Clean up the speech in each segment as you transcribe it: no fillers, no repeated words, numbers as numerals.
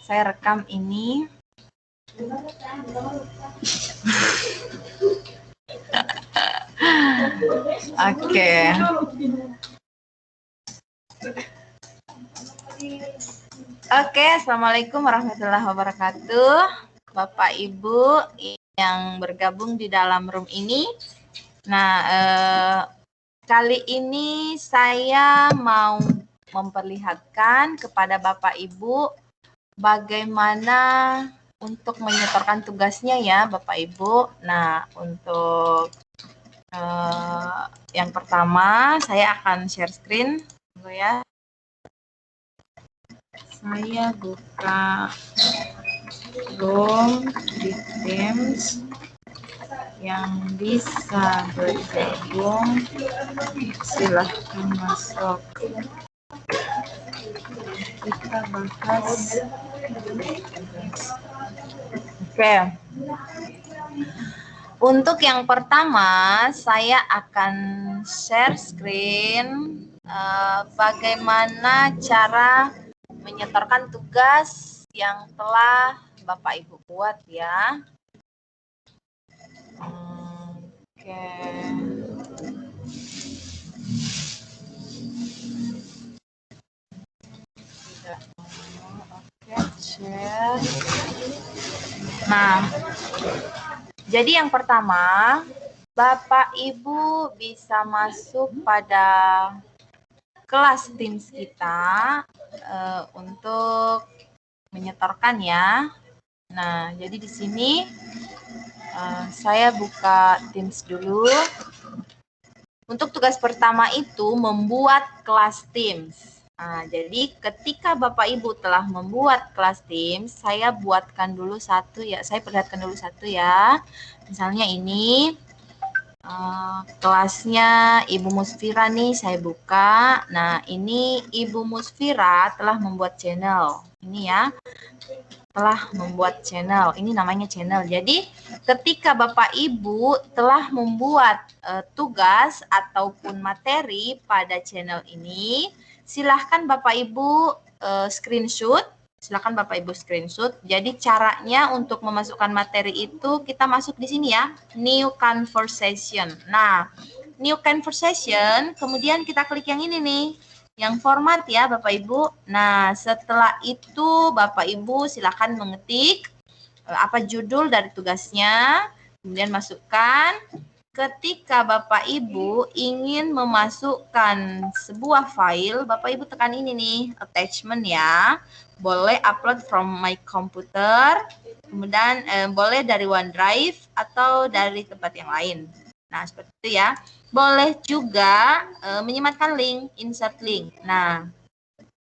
Saya rekam ini. Oke. Oke, assalamualaikum warahmatullahi wabarakatuh, Bapak Ibu yang bergabung di dalam room ini. Nah, kali ini saya mau memperlihatkan kepada Bapak Ibu bagaimana untuk menyetorkan tugasnya ya, Bapak Ibu. Nah, untuk yang pertama saya akan share screen dulu ya. Saya buka room di Teams yang bisa bergabung, silahkan masuk. Kita bahas. Oke. Untuk yang pertama, saya akan share screen bagaimana cara menyetorkan tugas yang telah Bapak Ibu buat ya. Oke. Oke, share. Nah, jadi yang pertama, Bapak Ibu bisa masuk pada kelas Teams kita untuk menyetorkan ya. Nah, jadi di sini saya buka Teams dulu. Untuk tugas pertama itu membuat kelas Teams. Nah, jadi ketika Bapak Ibu telah membuat kelas Teams, saya buatkan dulu satu ya. Saya perlihatkan dulu satu ya. Misalnya ini kelasnya Ibu Musfira nih saya buka. Nah, ini Ibu Musfira telah membuat channel. Ini ya. Telah membuat channel. Ini namanya channel. Jadi, ketika Bapak Ibu telah membuat tugas ataupun materi pada channel ini, silahkan Bapak Ibu screenshot. Silakan Bapak Ibu screenshot. Jadi caranya untuk memasukkan materi itu kita masuk di sini ya, new conversation. Nah, new conversation, kemudian kita klik yang ini nih, yang format ya Bapak Ibu. Nah, setelah itu Bapak Ibu silakan mengetik apa judul dari tugasnya, kemudian masukkan. Ketika Bapak Ibu ingin memasukkan sebuah file, Bapak Ibu tekan ini nih, attachment ya. Boleh upload from my computer, kemudian boleh dari OneDrive atau dari tempat yang lain. Nah, seperti itu ya. Boleh juga menyematkan link, insert link. Nah,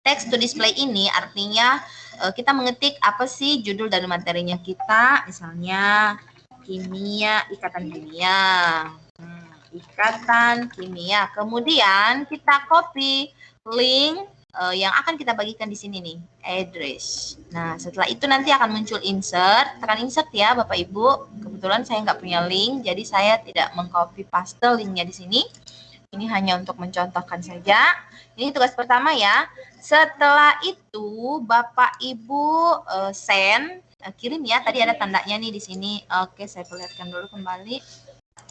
text to display ini artinya kita mengetik apa sih judul dari materinya kita, misalnya kimia, ikatan kimia. Ikatan kimia. Kemudian kita copy link yang akan kita bagikan di sini nih, address. Nah, setelah itu nanti akan muncul insert. Tekan insert ya, Bapak Ibu. Kebetulan saya nggak punya link, jadi saya tidak mengcopy paste linknya di sini. Ini hanya untuk mencontohkan saja. Ini tugas pertama ya. Setelah itu, Bapak Ibu send, kirim ya. Tadi ada tandanya nih di sini. Oke, saya perlihatkan dulu kembali.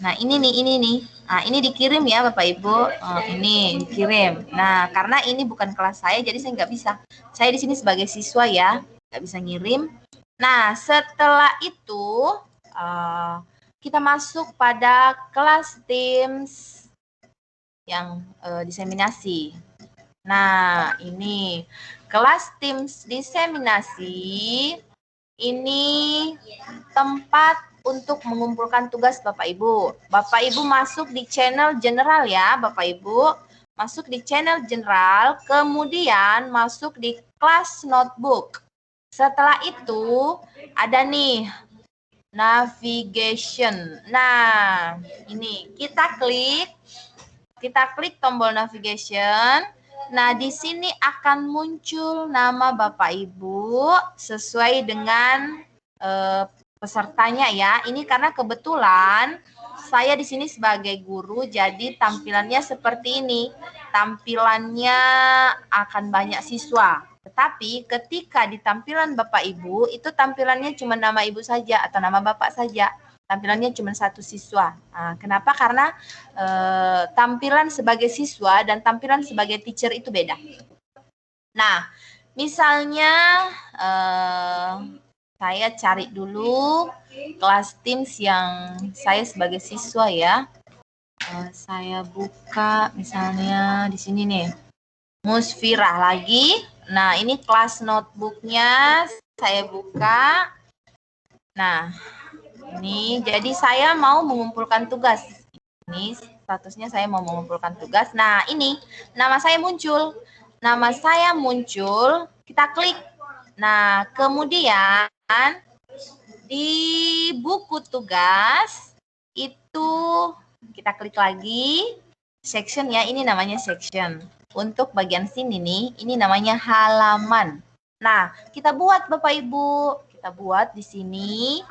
Nah, ini nih. Nah, ini dikirim ya Bapak Ibu. Ini dikirim. Nah, karena ini bukan kelas saya, jadi saya nggak bisa. Saya di sini sebagai siswa ya, nggak bisa ngirim. Nah, setelah itu kita masuk pada kelas Teams yang diseminasi. Nah, ini kelas Teams diseminasi. Ini tempat untuk mengumpulkan tugas Bapak Ibu. Bapak Ibu masuk di channel general ya, Bapak Ibu. Masuk di channel general, kemudian masuk di kelas notebook. Setelah itu ada nih navigation. Nah, ini kita klik tombol navigation. Nah, di sini akan muncul nama Bapak Ibu sesuai dengan pesertanya ya. Ini karena kebetulan saya di sini sebagai guru, jadi tampilannya seperti ini. Tampilannya akan banyak siswa. Tetapi ketika di tampilan Bapak Ibu, itu tampilannya cuma nama Ibu saja atau nama Bapak saja. Tampilannya cuma satu siswa. Nah, kenapa? Karena tampilan sebagai siswa dan tampilan sebagai teacher itu beda. Nah, misalnya saya cari dulu kelas Teams yang saya sebagai siswa ya. Saya buka misalnya di sini nih. Musfirah lagi. Nah, ini kelas notebooknya saya buka. Nah, ini jadi saya mau mengumpulkan tugas. Ini statusnya saya mau mengumpulkan tugas. Nah, ini nama saya muncul. Nama saya muncul, kita klik. Nah, kemudian di buku tugas itu kita klik lagi. Section ya, ini namanya section. Untuk bagian sini nih, ini namanya halaman. Nah, kita buat Bapak Ibu. Kita buat di sini.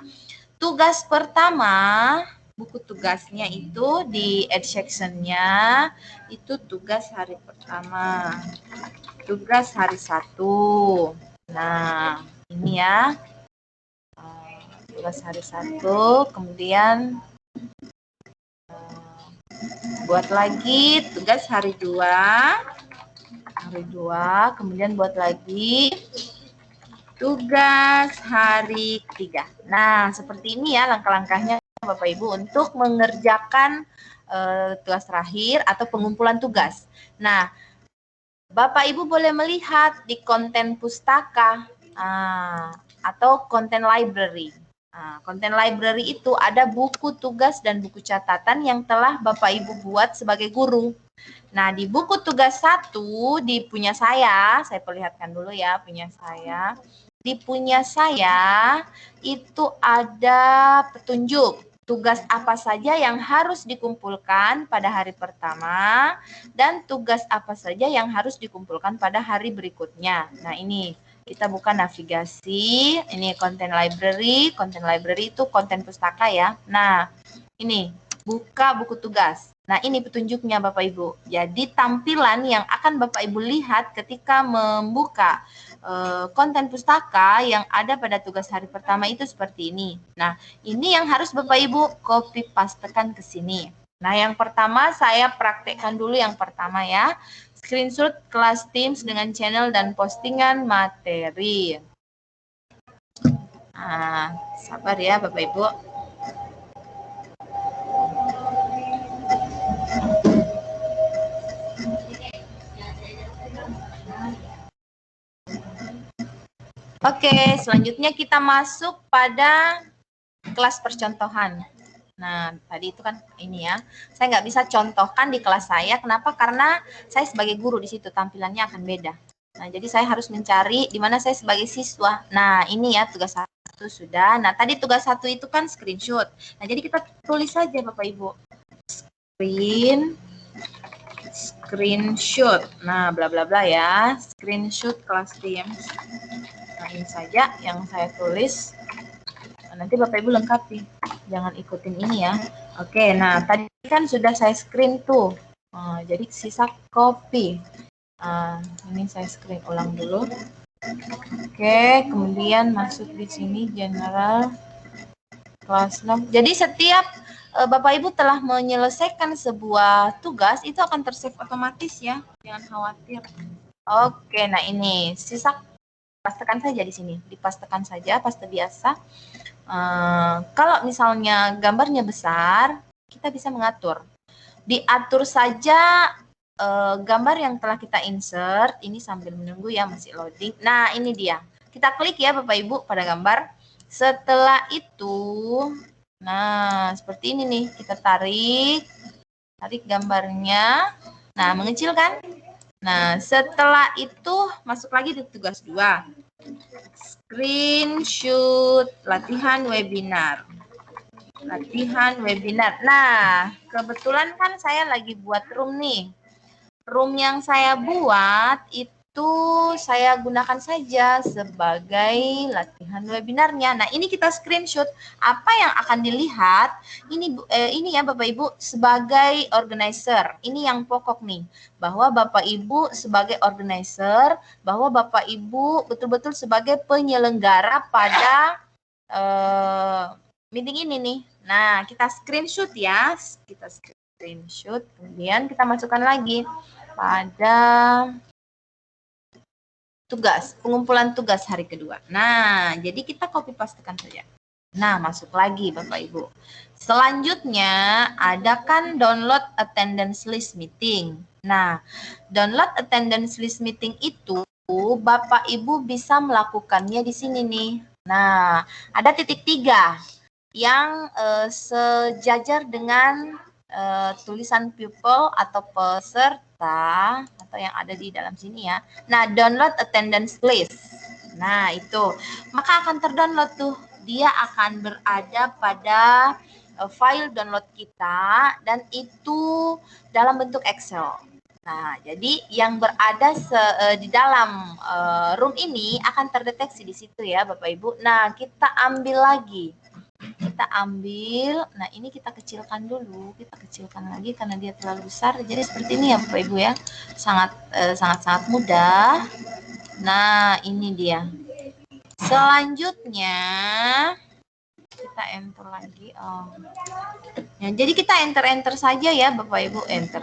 Tugas pertama, buku tugasnya itu di add section-nya, itu tugas hari pertama. Tugas hari 1. Nah, ini ya. Tugas hari 1, kemudian buat lagi tugas hari 2. Hari 2, kemudian buat lagi tugas hari 3. Nah, seperti ini ya langkah-langkahnya Bapak Ibu untuk mengerjakan tugas terakhir atau pengumpulan tugas. Nah, Bapak Ibu boleh melihat di konten pustaka atau konten library. Nah, konten library itu ada buku tugas dan buku catatan yang telah Bapak Ibu buat sebagai guru. Nah, di buku tugas 1, di punya saya perlihatkan dulu ya, punya saya. Di punya saya, itu ada petunjuk tugas apa saja yang harus dikumpulkan pada hari pertama, dan tugas apa saja yang harus dikumpulkan pada hari berikutnya. Nah, ini kita buka navigasi, ini konten library itu konten pustaka ya. Nah, ini buka buku tugas. Nah, ini petunjuknya Bapak Ibu. Jadi tampilan yang akan Bapak Ibu lihat ketika membuka konten pustaka yang ada pada tugas hari pertama itu seperti ini. Nah, ini yang harus Bapak Ibu copy pastekan ke sini. Nah, yang pertama saya praktekkan dulu yang pertama ya. Screenshot kelas Teams dengan channel dan postingan materi. Nah, sabar ya Bapak Ibu. Oke, selanjutnya kita masuk pada kelas percontohan. Nah, tadi itu kan ini ya. Saya nggak bisa contohkan di kelas saya. Kenapa? Karena saya sebagai guru di situ tampilannya akan beda. Nah, jadi saya harus mencari di mana saya sebagai siswa. Nah, ini ya tugas 1 sudah. Nah, tadi tugas 1 itu kan screenshot. Nah, jadi kita tulis saja Bapak Ibu. Screenshot. Nah, bla bla bla ya. Screenshot kelas Teams. Nah, ini saja yang saya tulis. Nah, nanti Bapak Ibu lengkapi. Jangan ikutin ini ya. Oke, nah tadi kan sudah saya screen tuh. Jadi sisa copy. Ini saya screen ulang dulu. Oke, kemudian masuk di sini general class log. Jadi setiap Bapak Ibu telah menyelesaikan sebuah tugas itu akan tersave otomatis ya. Jangan khawatir. Oke, nah ini sisa pastekan saja di sini. Dipastekan saja, paste biasa. Kalau misalnya gambarnya besar, kita bisa mengatur. Diatur saja gambar yang telah kita insert. Ini sambil menunggu ya, masih loading. Nah, ini dia. Kita klik ya Bapak Ibu pada gambar. Setelah itu, nah seperti ini nih. Kita tarik gambarnya. Nah, mengecil kan? Nah, setelah itu masuk lagi di tugas 2. Screenshot latihan webinar. Nah, kebetulan kan saya lagi buat room nih. Room yang saya buat itu itu saya gunakan saja sebagai latihan webinarnya. Nah, ini kita screenshot. Apa yang akan dilihat, ini ya Bapak Ibu sebagai organizer. Ini yang pokok nih, bahwa Bapak Ibu sebagai organizer, bahwa Bapak Ibu betul-betul sebagai penyelenggara pada meeting ini nih. Nah, kita screenshot ya. Kita screenshot, kemudian kita masukkan lagi pada tugas, pengumpulan tugas hari kedua. Nah, jadi kita copy pastekan saja. Nah, masuk lagi Bapak Ibu. Selanjutnya, ada kan download attendance list meeting. Nah, download attendance list meeting itu Bapak Ibu bisa melakukannya di sini nih. Nah, ada titik 3 yang sejajar dengan tulisan pupil atau peserta atau yang ada di dalam sini ya. Nah, download attendance list. Nah, itu. Maka akan terdownload tuh. Dia akan berada pada file download kita dan itu dalam bentuk Excel. Nah, jadi yang berada di dalam room ini akan terdeteksi di situ ya, Bapak Ibu. Nah, kita ambil lagi. Kita ambil, nah ini kita kecilkan dulu, kita kecilkan lagi karena dia terlalu besar. Jadi seperti ini ya Bapak Ibu ya, sangat mudah. Nah ini dia. Selanjutnya kita enter lagi. Ya, jadi kita enter saja ya Bapak Ibu, enter.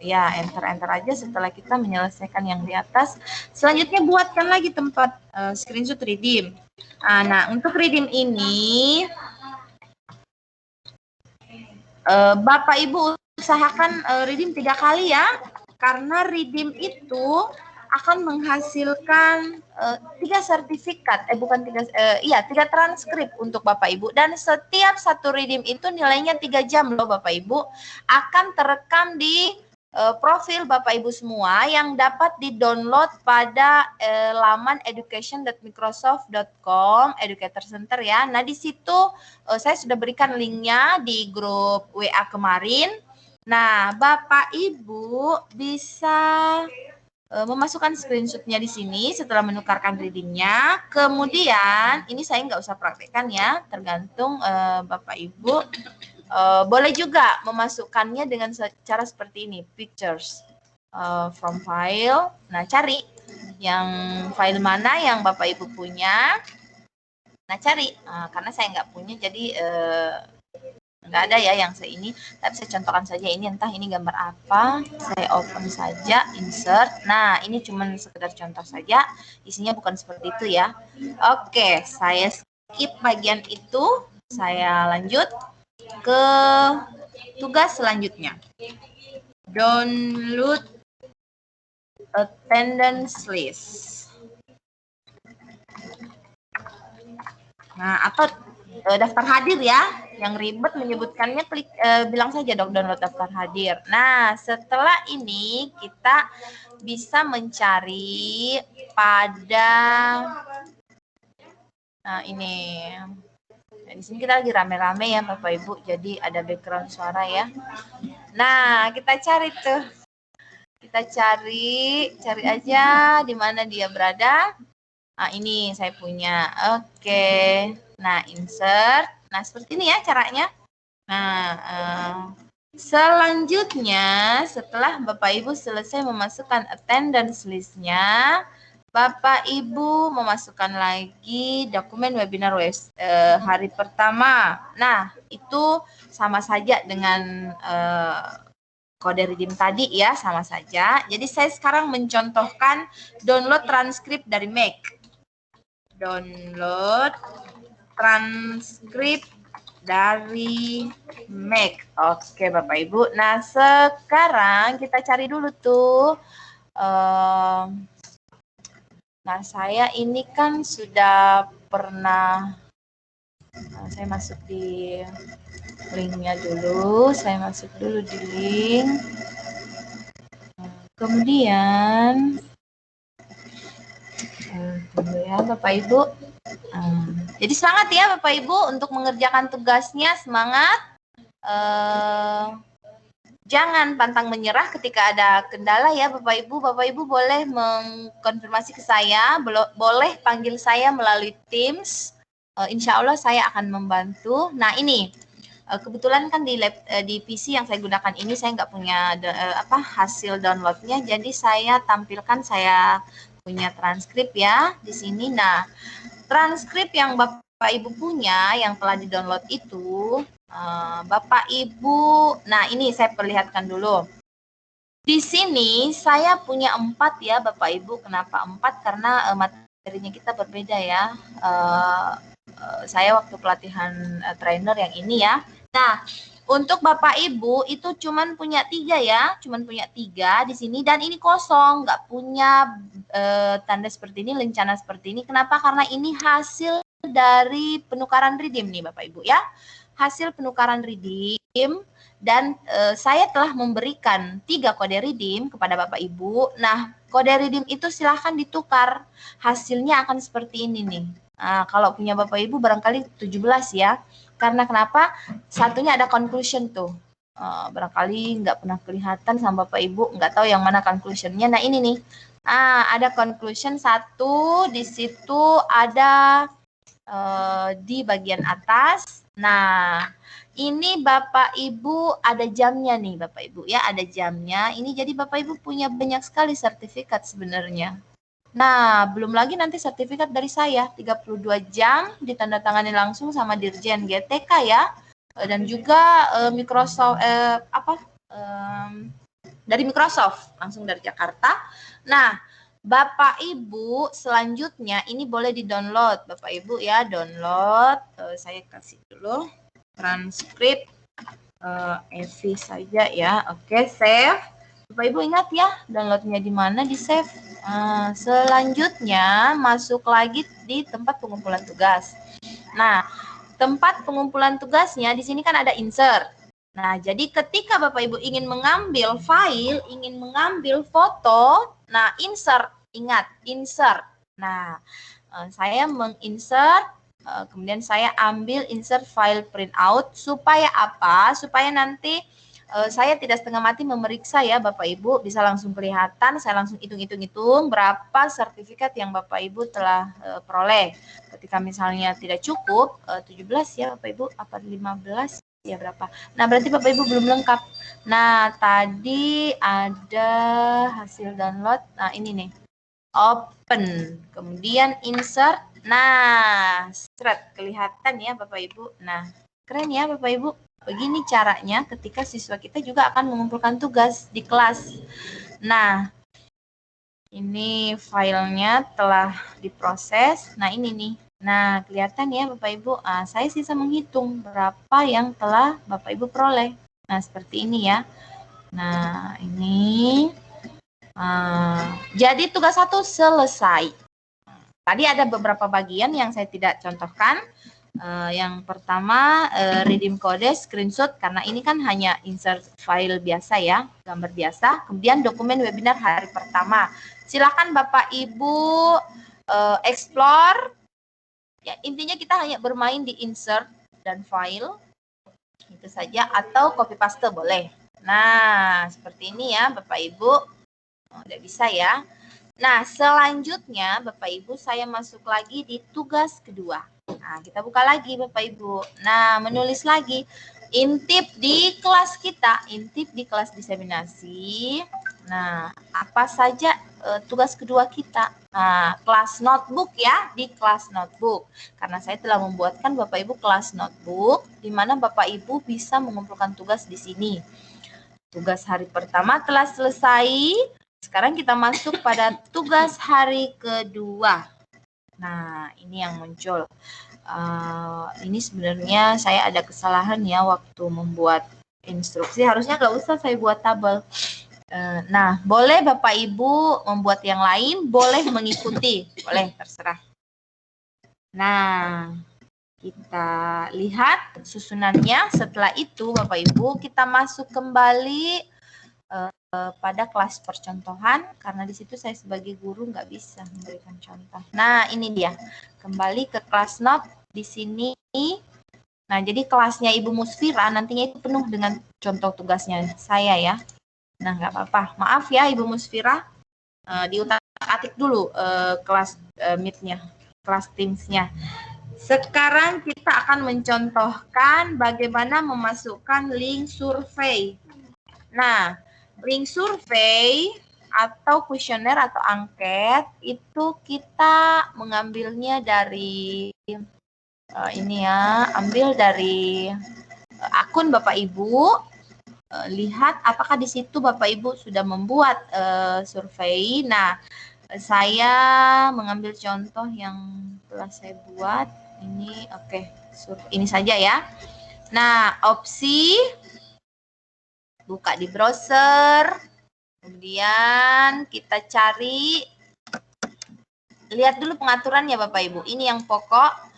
Ya enter aja setelah kita menyelesaikan yang di atas. Selanjutnya buatkan lagi tempat screenshot redeem. Nah untuk redeem ini Bapak Ibu usahakan redeem 3 kali ya, karena redeem itu akan menghasilkan 3 sertifikat, 3 transkrip untuk Bapak Ibu, dan setiap satu redeem itu nilainya 3 jam loh Bapak Ibu, akan terekam di profil Bapak Ibu semua yang dapat di-download pada laman education.microsoft.com Educator Center ya. Nah, di situ saya sudah berikan linknya di grup WA kemarin. Nah, Bapak Ibu bisa memasukkan screenshotnya di sini setelah menukarkan readingnya. Kemudian, ini saya nggak usah praktekkan ya, tergantung Bapak Ibu. Boleh juga memasukkannya dengan cara seperti ini, pictures from file. Nah, cari yang file mana yang Bapak Ibu punya. Nah, cari. Karena saya nggak punya, jadi nggak ada ya yang saya ini. Tapi saya contohkan saja ini, entah ini gambar apa. Saya open saja, insert. Nah, ini cuma sekedar contoh saja. Isinya bukan seperti itu ya. Oke, saya skip bagian itu. Saya lanjut ke tugas selanjutnya. Download attendance list. Nah, atau daftar hadir ya. Yang ribet menyebutkannya bilang saja download daftar hadir. Nah, setelah ini kita bisa mencari pada ini. Nah, di sini kita lagi rame-rame ya Bapak Ibu, jadi ada background suara ya. Nah, kita cari tuh. Kita cari aja di mana dia berada. Nah, ini saya punya. Oke. Nah, insert. Nah, seperti ini ya caranya. Nah, selanjutnya setelah Bapak Ibu selesai memasukkan attendance list-nya, Bapak Ibu memasukkan lagi dokumen webinar hari pertama. Nah, itu sama saja dengan kode redeem tadi ya, sama saja. Jadi saya sekarang mencontohkan download transkrip dari Make. Download transkrip dari Make. Oke Bapak Ibu. Nah, sekarang kita cari dulu tuh. Nah, saya ini kan sudah pernah, saya masuk di linknya dulu, saya masuk dulu di link. Kemudian, tunggu ya Bapak Ibu. Jadi semangat ya Bapak Ibu untuk mengerjakan tugasnya, semangat. jangan pantang menyerah ketika ada kendala ya Bapak Ibu. Bapak Ibu boleh mengkonfirmasi ke saya, boleh panggil saya melalui Teams. Insya Allah saya akan membantu. Nah ini kebetulan kan di PC yang saya gunakan ini saya nggak punya hasil downloadnya, jadi saya tampilkan saya punya transkrip ya di sini. Nah transkrip yang Bapak Ibu punya yang telah di-download itu, Bapak Ibu, nah ini saya perlihatkan dulu. Di sini saya punya 4 ya Bapak Ibu. Kenapa 4? Karena materinya kita berbeda ya. Saya waktu pelatihan trainer yang ini ya. Nah, untuk Bapak Ibu itu cuman punya 3 ya, cuman punya 3 di sini dan ini kosong, nggak punya tanda seperti ini, lencana seperti ini. Kenapa? Karena ini hasil dari penukaran redeem nih Bapak Ibu ya. Hasil penukaran redeem dan saya telah memberikan 3 kode redeem kepada Bapak Ibu. Nah, kode redeem itu silahkan ditukar. Hasilnya akan seperti ini nih. Nah, kalau punya Bapak Ibu barangkali 17 ya. Karena kenapa? Satunya ada conclusion tuh. Barangkali nggak pernah kelihatan sama Bapak Ibu, nggak tahu yang mana conclusionnya. Nah ini nih, ada conclusion 1, di situ ada di bagian atas. Nah ini Bapak Ibu ada jamnya nih Bapak Ibu ya, ada jamnya. Ini jadi Bapak Ibu punya banyak sekali sertifikat sebenarnya. Nah, belum lagi nanti sertifikat dari saya 32 jam ditandatangani langsung sama Dirjen GTK ya. Dan juga Microsoft dari Microsoft langsung dari Jakarta. Nah, Bapak Ibu selanjutnya ini boleh di-download Bapak Ibu ya, download. Saya kasih dulu transkrip Evi saja ya. Oke, save. Bapak Ibu ingat ya, downloadnya di mana, di save. Selanjutnya masuk lagi di tempat pengumpulan tugas. Nah, tempat pengumpulan tugasnya di sini kan ada insert. Nah, jadi ketika Bapak Ibu ingin mengambil file, ingin mengambil foto, nah insert, ingat insert. Nah, saya menginsert, kemudian saya ambil insert file printout supaya apa? Supaya nanti saya tidak setengah mati memeriksa ya Bapak Ibu, bisa langsung kelihatan, saya langsung hitung-hitung berapa sertifikat yang Bapak Ibu telah peroleh. Ketika misalnya tidak cukup, 17 ya Bapak Ibu, apa 15 ya berapa. Nah berarti Bapak Ibu belum lengkap. Nah tadi ada hasil download, nah ini nih, open, kemudian insert, nah start, kelihatan ya Bapak Ibu. Nah keren ya Bapak Ibu. Begini caranya ketika siswa kita juga akan mengumpulkan tugas di kelas. Nah, ini filenya telah diproses. Nah, ini nih. Nah, kelihatan ya Bapak Ibu. Saya sisa menghitung berapa yang telah Bapak Ibu peroleh. Nah, seperti ini ya. Nah, ini. Jadi tugas 1 selesai. Tadi ada beberapa bagian yang saya tidak contohkan. Yang pertama redeem kode screenshot, karena ini kan hanya insert file biasa ya, gambar biasa. Kemudian dokumen webinar hari pertama, silakan Bapak Ibu explore ya, intinya kita hanya bermain di insert dan file itu saja, atau copy paste boleh. Nah seperti ini ya Bapak Ibu. Udah bisa ya. Nah selanjutnya Bapak Ibu saya masuk lagi di tugas kedua. Nah, kita buka lagi Bapak Ibu. Nah, menulis lagi. Intip di kelas kita, intip di kelas diseminasi. Nah, apa saja tugas kedua kita? Nah, kelas notebook ya, di kelas notebook. Karena saya telah membuatkan Bapak Ibu kelas notebook, di mana Bapak Ibu bisa mengumpulkan tugas di sini. Tugas hari pertama telah selesai. Sekarang kita masuk pada tugas hari kedua. Nah, ini yang muncul. Ini sebenarnya saya ada kesalahan ya waktu membuat instruksi. Harusnya nggak usah saya buat tabel. Nah, boleh Bapak Ibu membuat yang lain, boleh mengikuti, boleh terserah. Nah, kita lihat susunannya. Setelah itu Bapak Ibu kita masuk kembali pada kelas percontohan, karena di situ saya sebagai guru nggak bisa memberikan contoh. Nah ini dia, kembali ke kelas note di sini. Nah, jadi kelasnya Ibu Musfira nantinya itu penuh dengan contoh tugasnya saya ya. Nah, nggak apa-apa. Maaf ya Ibu Musfira, diutak-atik dulu kelas Meet-nya, kelas Teams-nya. Sekarang kita akan mencontohkan bagaimana memasukkan link survei. Nah, link survei atau kuesioner atau angket itu kita mengambilnya dari ini ya, ambil dari akun Bapak Ibu. Lihat apakah di situ Bapak Ibu sudah membuat survei. Nah, saya mengambil contoh yang telah saya buat. Ini oke, ini saja ya. Nah, opsi buka di browser. Kemudian kita cari, lihat dulu pengaturannya Bapak Ibu. Ini yang pokok.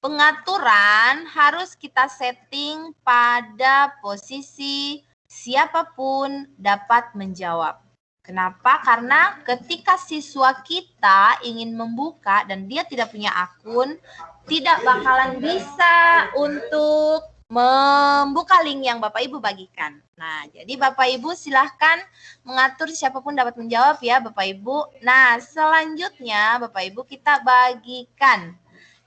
Pengaturan harus kita setting pada posisi siapapun dapat menjawab. Kenapa? Karena ketika siswa kita ingin membuka dan dia tidak punya akun, tidak bakalan bisa untuk membuka link yang Bapak Ibu bagikan. Nah, jadi Bapak Ibu silahkan mengatur siapapun dapat menjawab ya Bapak Ibu. Nah, selanjutnya Bapak Ibu kita bagikan.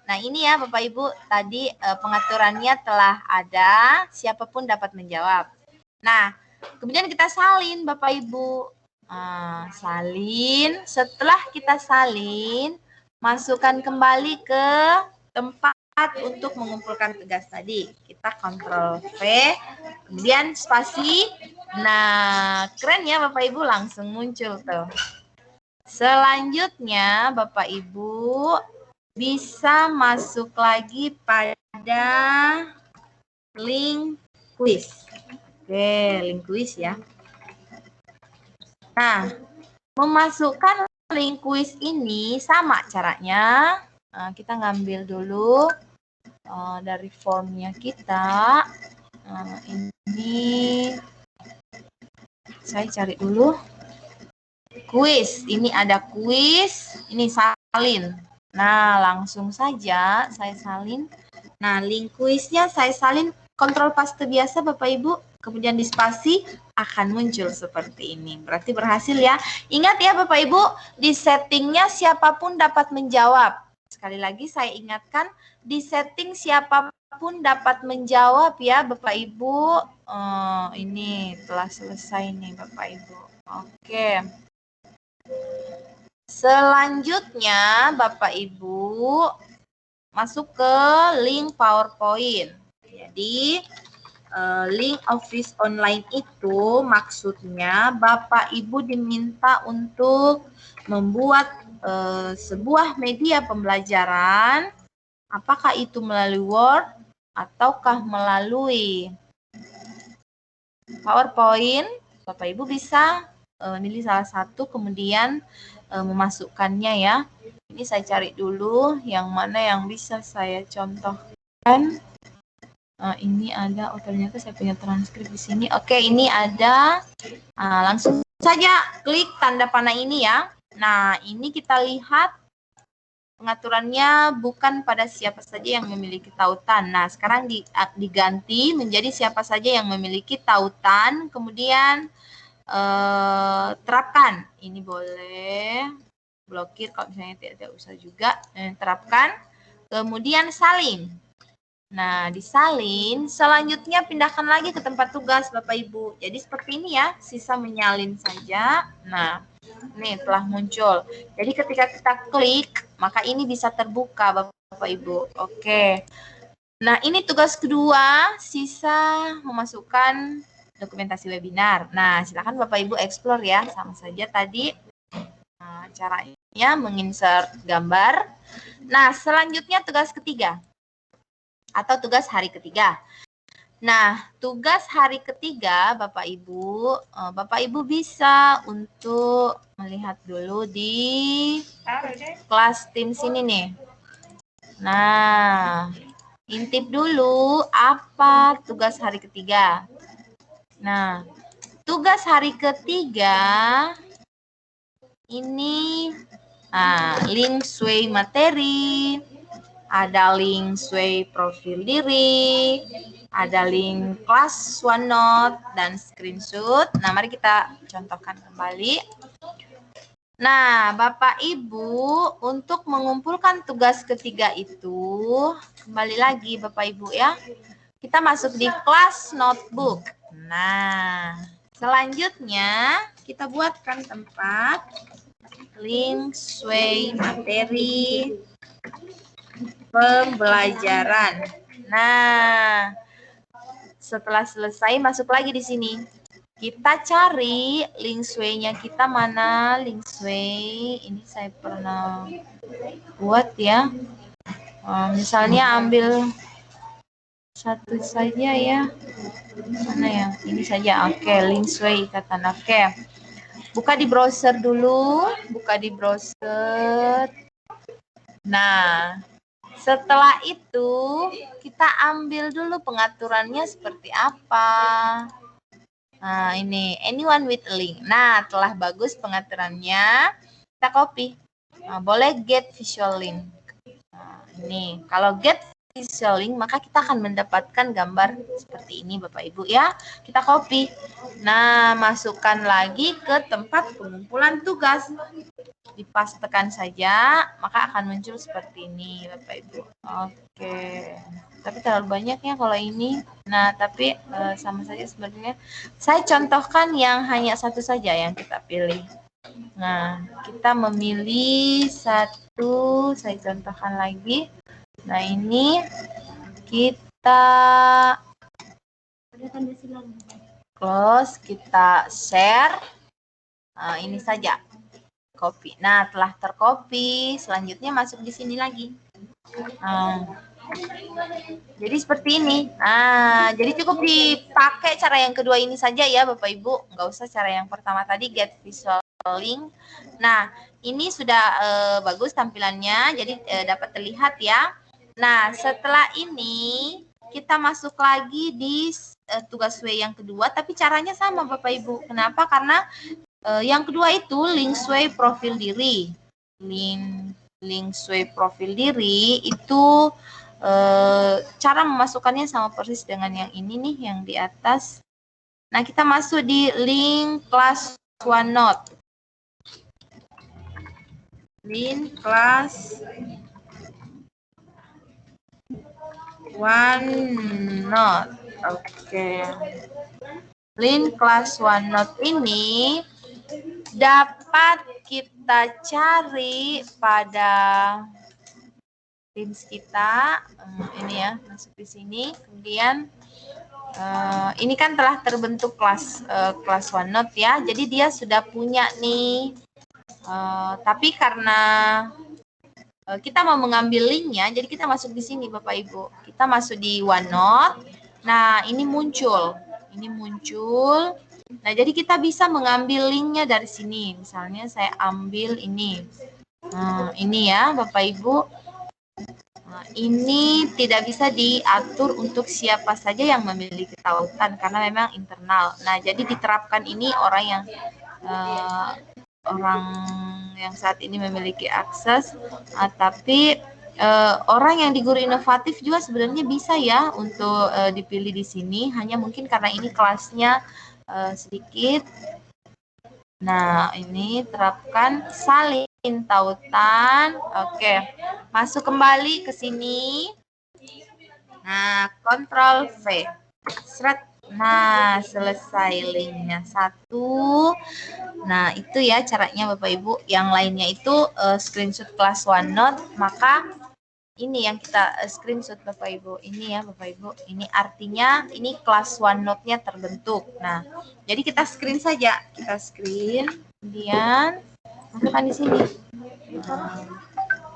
Nah, ini ya Bapak Ibu, tadi pengaturannya telah ada, siapapun dapat menjawab. Nah, kemudian kita salin Bapak Ibu. Salin, setelah kita salin, masukkan kembali ke tempat untuk mengumpulkan tugas tadi. Kita Ctrl V, kemudian spasi. Nah, keren ya Bapak Ibu, langsung muncul tuh. Selanjutnya Bapak Ibu bisa masuk lagi pada link kuis. Oke, link kuis ya. Nah, memasukkan link kuis ini sama caranya. Kita ngambil dulu dari formnya kita. Ini saya cari dulu. Kuis, ini ada kuis, ini salin. Nah, langsung saja saya salin. Nah, link kuisnya saya salin, kontrol paste biasa Bapak Ibu, kemudian di spasi akan muncul seperti ini. Berarti berhasil ya. Ingat ya Bapak Ibu, di settingnya siapapun dapat menjawab. Sekali lagi saya ingatkan, di setting siapapun dapat menjawab ya Bapak Ibu. Ini telah selesai nih Bapak Ibu. Oke. Selanjutnya, Bapak Ibu masuk ke link PowerPoint. Jadi, link Office Online itu maksudnya Bapak Ibu diminta untuk membuat sebuah media pembelajaran, apakah itu melalui Word ataukah melalui PowerPoint. Bapak Ibu bisa milih salah satu, kemudian memasukkannya ya. Ini saya cari dulu yang mana yang bisa saya contohkan. Ini ada, ternyata saya punya transkrip di sini. Oke, ini ada. Langsung saja klik tanda panah ini ya. Nah, ini kita lihat pengaturannya bukan pada siapa saja yang memiliki tautan. Nah, sekarang diganti menjadi siapa saja yang memiliki tautan, kemudian terapkan. Ini boleh blokir kalau misalnya tidak usah juga. Terapkan, kemudian salin. Nah, disalin, selanjutnya pindahkan lagi ke tempat tugas Bapak Ibu. Jadi seperti ini ya, sisa menyalin saja. Nah, ini telah muncul. Jadi ketika kita klik, maka ini bisa terbuka Bapak Ibu. Oke. Nah, ini tugas kedua, sisa memasukkan dokumentasi webinar. Nah, silakan Bapak Ibu explore ya, sama saja tadi caranya menginsert gambar. Nah, selanjutnya tugas ketiga atau tugas hari ketiga. Nah, tugas hari ketiga Bapak Ibu bisa untuk melihat dulu di kelas Teams ini nih. Nah, intip dulu apa tugas hari ketiga. Nah, tugas hari ketiga ini link sway materi. ada link Sway profil diri, ada link kelas OneNote, dan screenshot. Nah, mari kita contohkan kembali. Nah, Bapak Ibu, untuk mengumpulkan tugas ketiga itu, kembali lagi Bapak Ibu ya, kita masuk di kelas notebook. Nah, selanjutnya kita buatkan tempat link Sway materi pembelajaran. Nah, setelah selesai masuk lagi di sini. Kita cari link Sway-nya kita mana? Link Sway ini saya pernah buat ya. Misalnya ambil satu saja ya. Mana ya? Ini saja. Oke, link Sway ikatan. Oke. Buka di browser dulu. Buka di browser. Nah, setelah itu kita ambil dulu pengaturannya seperti apa. Nah, ini anyone with link. Nah, telah bagus pengaturannya, kita copy. Nah, boleh get visual link. Nah, ini kalau get visual link maka kita akan mendapatkan gambar seperti ini Bapak Ibu ya. Kita copy. Nah, masukkan lagi ke tempat pengumpulan tugas. Dipastekan saja, maka akan muncul seperti ini Bapak Ibu. Oke. Tapi terlalu banyak ya kalau ini. Nah, tapi sama saja sebenarnya. Saya contohkan yang hanya satu saja yang kita pilih. Nah, kita memilih satu, saya contohkan lagi. Nah, ini kita close, kita share. Nah, ini saja. Copy. Nah, telah tercopy, selanjutnya masuk di sini lagi. Jadi seperti ini. Nah, jadi cukup dipakai cara yang kedua ini saja ya Bapak Ibu. Nggak usah cara yang pertama tadi, get visual link. Nah, ini sudah bagus tampilannya, jadi dapat terlihat ya. Nah, setelah ini kita masuk lagi di tugas W yang kedua, tapi caranya sama Bapak Ibu. Kenapa? Karena yang kedua itu link Sway profil diri. Link Sway profil diri itu cara memasukkannya sama persis dengan yang ini nih, yang di atas. Nah, kita masuk di link kelas OneNote. Link kelas OneNote. Oke. Link kelas OneNote ini dapat kita cari pada Teams kita. Ini ya, masuk di sini. Kemudian ini kan telah terbentuk kelas OneNote ya. Jadi dia sudah punya nih. Tapi karena kita mau mengambil linknya, jadi kita masuk di sini Bapak Ibu. Kita masuk di OneNote. Nah, ini muncul. Nah, jadi kita bisa mengambil linknya dari sini. Misalnya saya ambil ini. Nah, ini ya Bapak Ibu. Nah, ini tidak bisa diatur untuk siapa saja yang memiliki tautan karena memang internal. Nah, jadi diterapkan ini orang yang saat ini memiliki akses, tapi orang yang di Guru Inovatif juga sebenarnya bisa ya untuk dipilih di sini, hanya mungkin karena ini kelasnya sedikit. Nah, ini terapkan salin tautan. Oke, masuk kembali ke sini. Nah, Ctrl V. Seret. Nah, selesai linknya satu. Nah, itu ya caranya Bapak Ibu. Yang lainnya itu screenshot kelas OneNote, maka ini yang kita screenshot Bapak Ibu. Ini ya Bapak Ibu. Ini artinya ini kelas OneNote-nya terbentuk. Nah, jadi kita screen saja. Kita screen, kemudian masukkan di sini.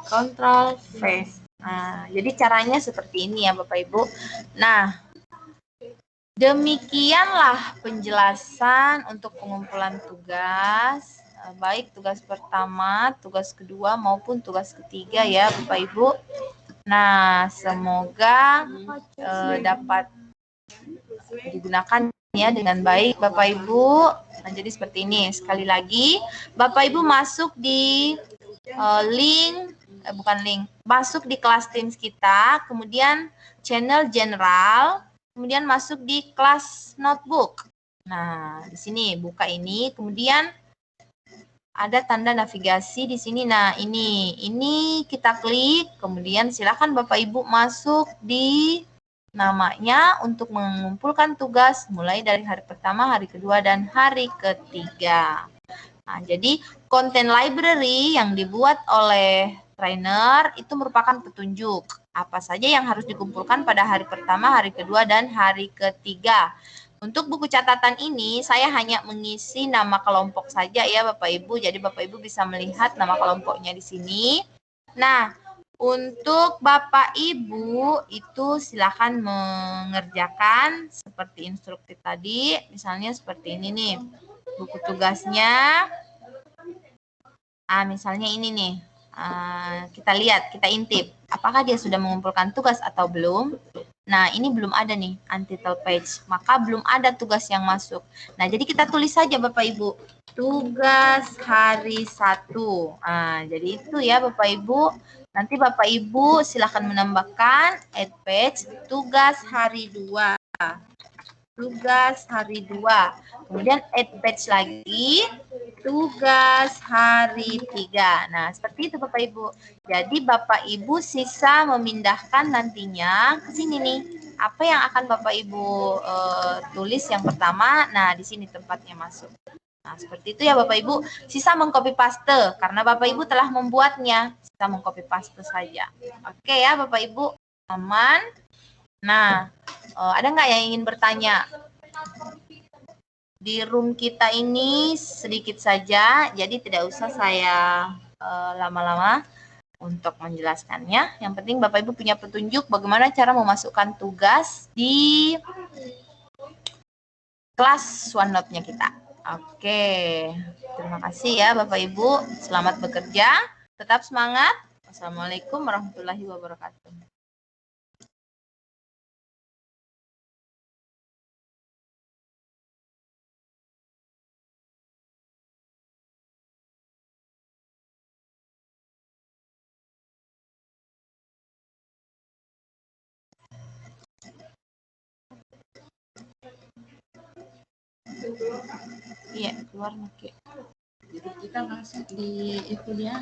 Ctrl V. Nah, jadi caranya seperti ini ya Bapak Ibu. Nah, demikianlah penjelasan untuk pengumpulan tugas, baik tugas pertama, tugas kedua, maupun tugas ketiga ya Bapak Ibu. Nah, semoga dapat digunakan ya dengan baik Bapak Ibu. Nah, jadi seperti ini. Sekali lagi, Bapak Ibu masuk di link bukan link, masuk di kelas Teams kita, kemudian channel general, kemudian masuk di kelas notebook. Nah, di sini buka ini, kemudian ada tanda navigasi di sini. Nah, ini kita klik, kemudian silakan Bapak Ibu masuk di namanya untuk mengumpulkan tugas mulai dari hari pertama, hari kedua, dan hari ketiga. Nah, jadi konten library yang dibuat oleh trainer itu merupakan petunjuk apa saja yang harus dikumpulkan pada hari pertama, hari kedua, dan hari ketiga. Untuk buku catatan ini, saya hanya mengisi nama kelompok saja ya Bapak Ibu. Jadi Bapak Ibu bisa melihat nama kelompoknya di sini. Nah, untuk Bapak Ibu itu silakan mengerjakan seperti instruktif tadi, misalnya seperti ini nih, buku tugasnya. Misalnya ini nih, kita lihat, kita intip, apakah dia sudah mengumpulkan tugas atau belum. Nah, ini belum ada nih, untitled page, maka belum ada tugas yang masuk. Nah, jadi kita tulis saja Bapak Ibu, tugas hari 1. Jadi itu ya Bapak Ibu. Nanti Bapak Ibu silakan menambahkan add page tugas hari 2. Tugas hari 2. Kemudian add page lagi tugas hari 3. Nah, seperti itu Bapak Ibu. Jadi Bapak Ibu sisa memindahkan nantinya ke sini nih. Apa yang akan Bapak Ibu tulis yang pertama? Nah, di sini tempatnya masuk. Nah, seperti itu ya Bapak Ibu. Sisa mengcopy paste karena Bapak Ibu telah membuatnya. Sisa mengcopy paste saja. Oke ya Bapak Ibu, aman. Nah, ada nggak yang ingin bertanya? Di room kita ini sedikit saja, jadi tidak usah saya lama-lama untuk menjelaskannya. Yang penting Bapak Ibu punya petunjuk bagaimana cara memasukkan tugas di kelas OneNote-nya kita. Oke, terima kasih ya Bapak Ibu. Selamat bekerja, tetap semangat. Wassalamualaikum warahmatullahi wabarakatuh. Iya, keluar Maki. Jadi kita masuk di itu dia.